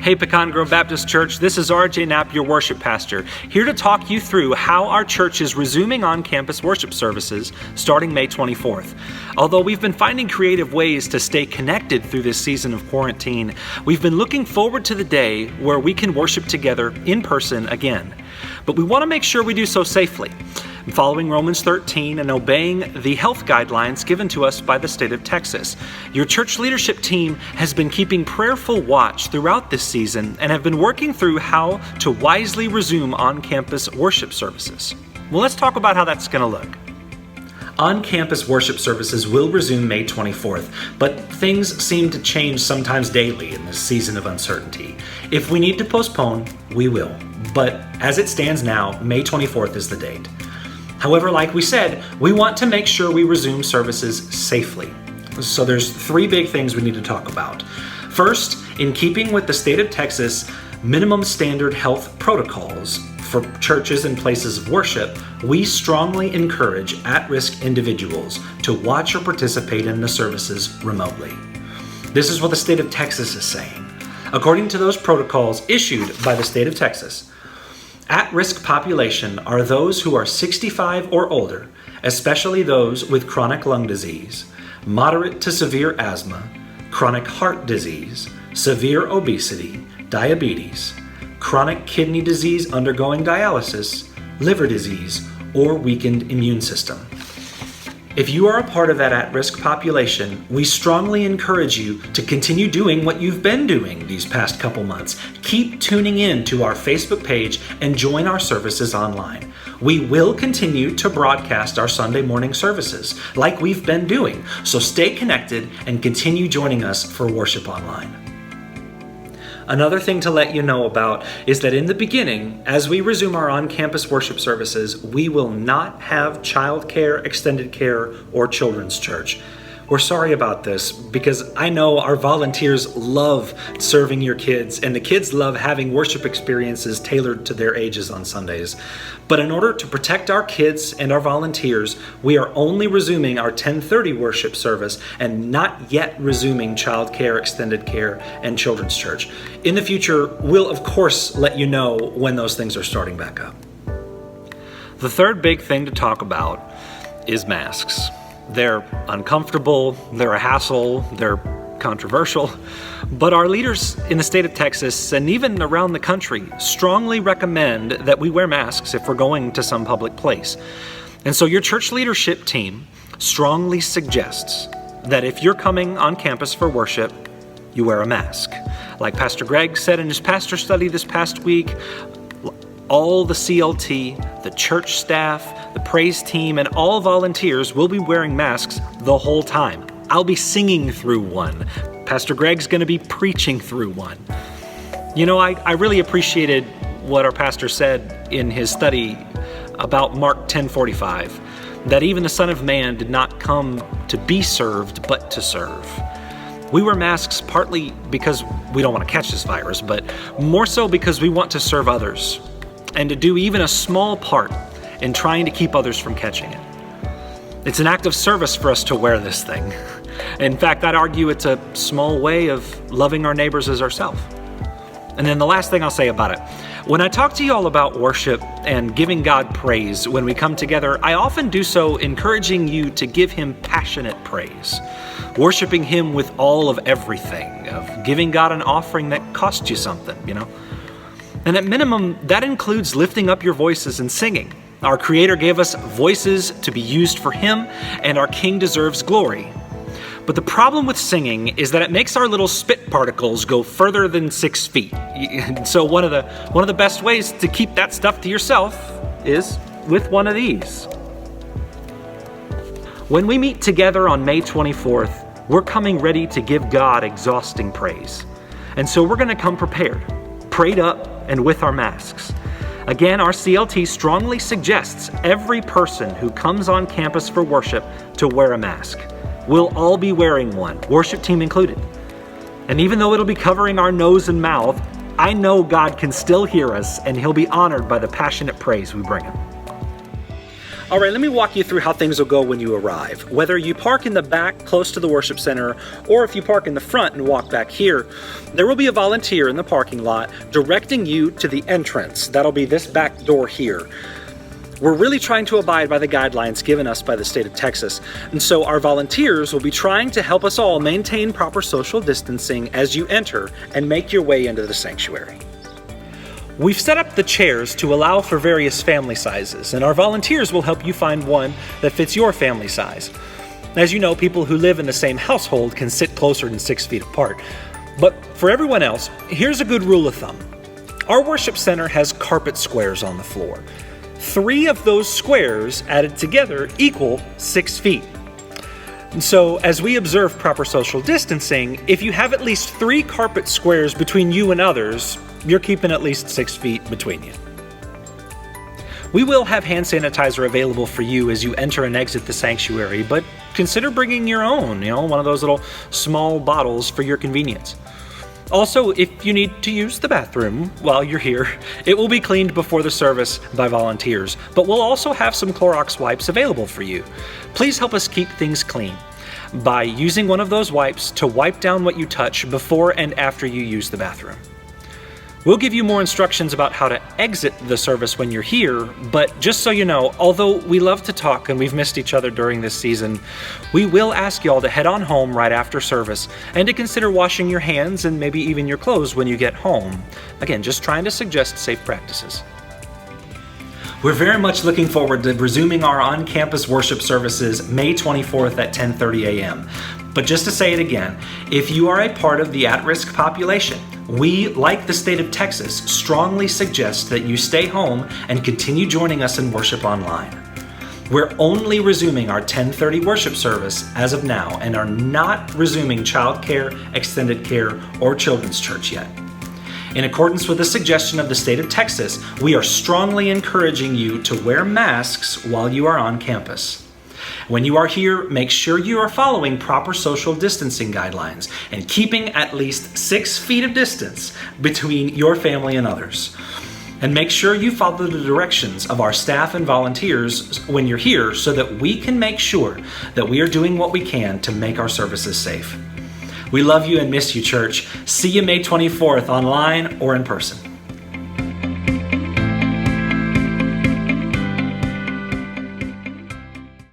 Hey, Pecan Grove Baptist Church, this is RJ Knapp, your worship pastor, here to talk you through how our church is resuming on-campus worship services starting May 24th. Although we've been finding creative ways to stay connected through this season of quarantine, we've been looking forward to the day where we can worship together in person again. But we want to make sure we do so safely, following Romans 13 and obeying the health guidelines given to us by the state of Texas. Your church leadership team has been keeping prayerful watch throughout this season and have been working through how to wisely resume on-campus worship services. Well, let's talk about how that's going to look. On-campus worship services will resume May 24th, but things seem to change sometimes daily in this season of uncertainty. If we need to postpone, we will. But as it stands now, May 24th is the date. However, like we said, we want to make sure we resume services safely. So there's three big things we need to talk about. First, in keeping with the state of Texas minimum standard health protocols for churches and places of worship, we strongly encourage at-risk individuals to watch or participate in the services remotely. This is what the state of Texas is saying. According to those protocols issued by the state of Texas, at-risk population are those who are 65 or older, especially those with chronic lung disease, moderate to severe asthma, chronic heart disease, severe obesity, diabetes, chronic kidney disease undergoing dialysis, liver disease, or weakened immune system. If you are a part of that at-risk population, we strongly encourage you to continue doing what you've been doing these past couple months. Keep tuning in to our Facebook page and join our services online. We will continue to broadcast our Sunday morning services like we've been doing, so stay connected and continue joining us for worship online. Another thing to let you know about is that in the beginning, as we resume our on-campus worship services, we will not have childcare, extended care, or children's church. We're sorry about this because I know our volunteers love serving your kids and the kids love having worship experiences tailored to their ages on Sundays. But in order to protect our kids and our volunteers, we are only resuming our 10:30 worship service and not yet resuming childcare, extended care, and children's church. In the future, we'll of course let you know when those things are starting back up. The third big thing to talk about is masks. They're uncomfortable, they're a hassle, they're controversial, but our leaders in the state of Texas and even around the country strongly recommend that we wear masks if we're going to some public place. And so your church leadership team strongly suggests that if you're coming on campus for worship, you wear a mask. Like Pastor Greg said in his pastor study this past week, all the CLT, the church staff, the praise team, and all volunteers will be wearing masks the whole time. I'll be singing through one. Pastor Greg's going to be preaching through one. You know, I really appreciated what our pastor said in his study about Mark 10:45, that even the Son of Man did not come to be served, but to serve. We wear masks partly because we don't want to catch this virus, but more so because we want to serve others and to do even a small part in trying to keep others from catching it. It's an act of service for us to wear this thing. In fact, I'd argue it's a small way of loving our neighbors as ourselves. And then the last thing I'll say about it, when I talk to you all about worship and giving God praise when we come together, I often do so encouraging you to give Him passionate praise, worshiping Him with all of everything, of giving God an offering that costs you something, you know? And at minimum, that includes lifting up your voices and singing. Our Creator gave us voices to be used for Him, and our King deserves glory. But the problem with singing is that it makes our little spit particles go further than 6 feet. So one of the best ways to keep that stuff to yourself is with one of these. When we meet together on May 24th, we're coming ready to give God exhausting praise. And so we're going to come prepared, prayed up, and with our masks. Again, our CLT strongly suggests every person who comes on campus for worship to wear a mask. We'll all be wearing one, worship team included. And even though it'll be covering our nose and mouth, I know God can still hear us and He'll be honored by the passionate praise we bring Him. All right, let me walk you through how things will go when you arrive. Whether you park in the back close to the worship center, or if you park in the front and walk back here, there will be a volunteer in the parking lot directing you to the entrance. That'll be this back door here. We're really trying to abide by the guidelines given us by the state of Texas, and so our volunteers will be trying to help us all maintain proper social distancing as you enter and make your way into the sanctuary. We've set up the chairs to allow for various family sizes, and our volunteers will help you find one that fits your family size. As you know, people who live in the same household can sit closer than 6 feet apart. But for everyone else, here's a good rule of thumb. Our worship center has carpet squares on the floor. 3 of those squares added together equal 6 feet. And so, as we observe proper social distancing, if you have at least 3 carpet squares between you and others, you're keeping at least 6 feet between you. We will have hand sanitizer available for you as you enter and exit the sanctuary, but consider bringing your own, one of those little small bottles for your convenience. Also, if you need to use the bathroom while you're here, it will be cleaned before the service by volunteers, but we'll also have some Clorox wipes available for you. Please help us keep things clean by using one of those wipes to wipe down what you touch before and after you use the bathroom. We'll give you more instructions about how to exit the service when you're here, but just so you know, although we love to talk and we've missed each other during this season, we will ask y'all to head on home right after service and to consider washing your hands and maybe even your clothes when you get home. Again, just trying to suggest safe practices. We're very much looking forward to resuming our on-campus worship services May 24th at 10:30 a.m. But just to say it again, if you are a part of the at-risk population, we, like the state of Texas, strongly suggest that you stay home and continue joining us in worship online. We're only resuming our 10:30 worship service as of now and are not resuming childcare, extended care, or children's church yet. In accordance with the suggestion of the state of Texas, we are strongly encouraging you to wear masks while you are on campus. When you are here, make sure you are following proper social distancing guidelines and keeping at least 6 feet of distance between your family and others. And make sure you follow the directions of our staff and volunteers when you're here so that we can make sure that we are doing what we can to make our services safe. We love you and miss you, church. See you May 24th online or in person.